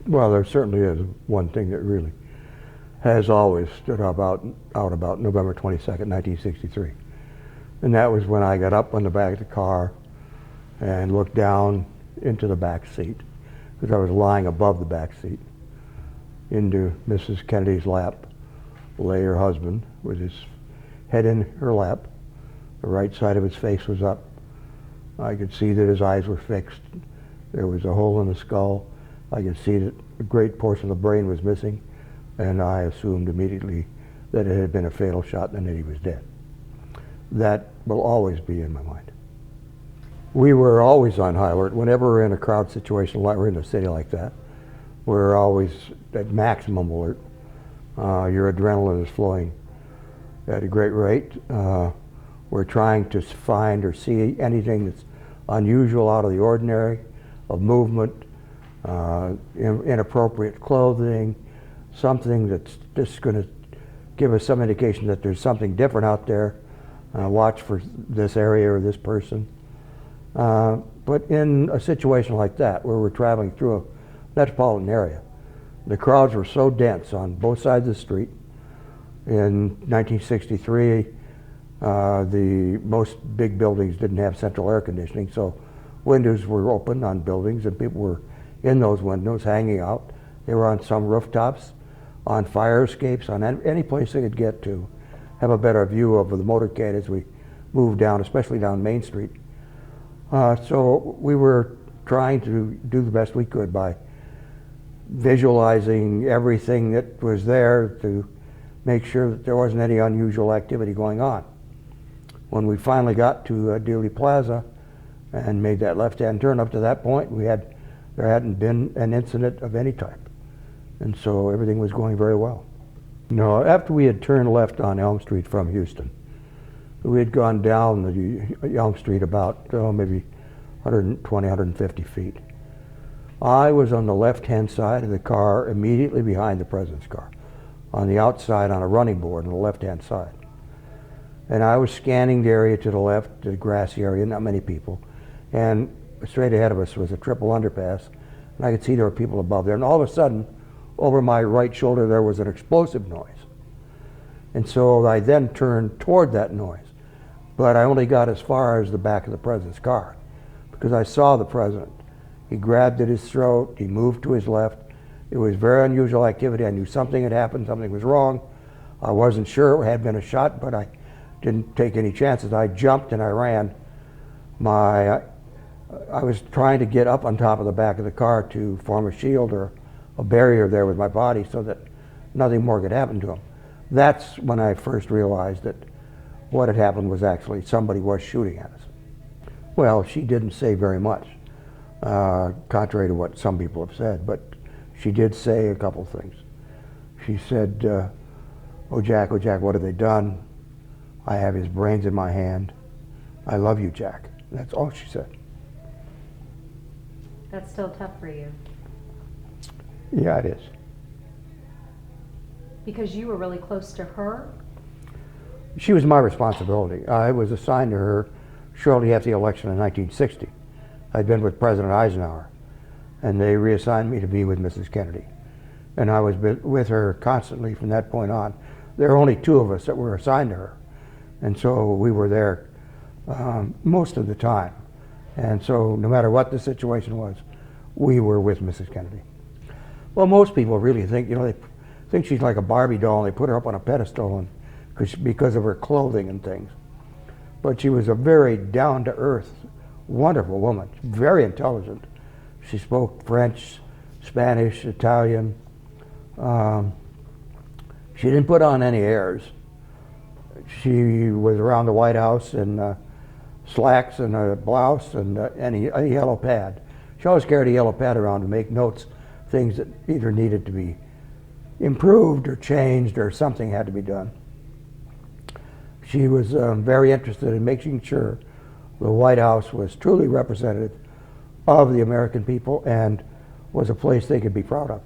Well, there certainly is one thing that really has always stood out about November 22nd, 1963. And that was when I got up on the back of the car and looked down into the back seat, because I was lying above the back seat. Into Mrs. Kennedy's lap lay her husband with his head in her lap. The right side of his face was up. I could see that his eyes were fixed. There was a hole in the skull. I could see that a great portion of the brain was missing, and I assumed immediately that it had been a fatal shot and that he was dead. That will always be in my mind. We were always on high alert. Whenever we're in a crowd situation, like we're in a city like that, we're always at maximum alert. Your adrenaline is flowing at a great rate. We're trying to find or see anything that's unusual, out of the ordinary, of movement, inappropriate clothing, something that's just going to give us some indication that there's something different out there. Watch for this area or this person. But in a situation like that, where we're traveling through a metropolitan area, the crowds were so dense on both sides of the street. In 1963, the most big buildings didn't have central air conditioning, so windows were open on buildings and people were in those windows hanging out. They were on some rooftops, on fire escapes, on any place they could get to have a better view of the motorcade as we moved down, especially down Main Street. So we were trying to do the best we could by visualizing everything that was there to make sure that there wasn't any unusual activity going on. When we finally got to Dealey Plaza and made that left-hand turn, up to that point there hadn't been an incident of any type, and so everything was going very well. No, after we had turned left on Elm Street from Houston, we had gone down the Elm Street about maybe 120, 150 feet. I was on the left-hand side of the car, immediately behind the president's car, on the outside on a running board on the left-hand side. And I was scanning the area to the left, the grassy area, not many people. And straight ahead of us was a triple underpass, and I could see there were people above there. And all of a sudden, over my right shoulder, there was an explosive noise. And so I then turned toward that noise. But I only got as far as the back of the president's car, because I saw the president. He grabbed at his throat, he moved to his left. It was very unusual activity. I knew something had happened, something was wrong. I wasn't sure it had been a shot, but I didn't take any chances. I jumped and I ran. I was trying to get up on top of the back of the car to form a shield or a barrier there with my body so that nothing more could happen to him. That's when I first realized that what had happened was actually somebody was shooting at us. Well, she didn't say very much, contrary to what some people have said, but she did say a couple things. She said, oh Jack, what have they done? I have his brains in my hand. I love you, Jack. That's all she said. That's still tough for you. Yeah, it is. Because you were really close to her? She was my responsibility. I was assigned to her shortly after the election in 1960. I'd been with President Eisenhower, and they reassigned me to be with Mrs. Kennedy. And I was with her constantly from that point on. There were only two of us that were assigned to her, and so we were there most of the time. And so no matter what the situation was, we were with Mrs. Kennedy. Well, most people really think, they think she's like a Barbie doll, and they put her up on a pedestal because of her clothing and things. But she was a very down-to-earth, wonderful woman, very intelligent. She spoke French, Spanish, Italian. She didn't put on any airs. She was around the White House in slacks and a blouse and a yellow pad. She always carried a yellow pad around to make notes, things that either needed to be improved or changed or something had to be done. She was very interested in making sure the White House was truly representative of the American people and was a place they could be proud of.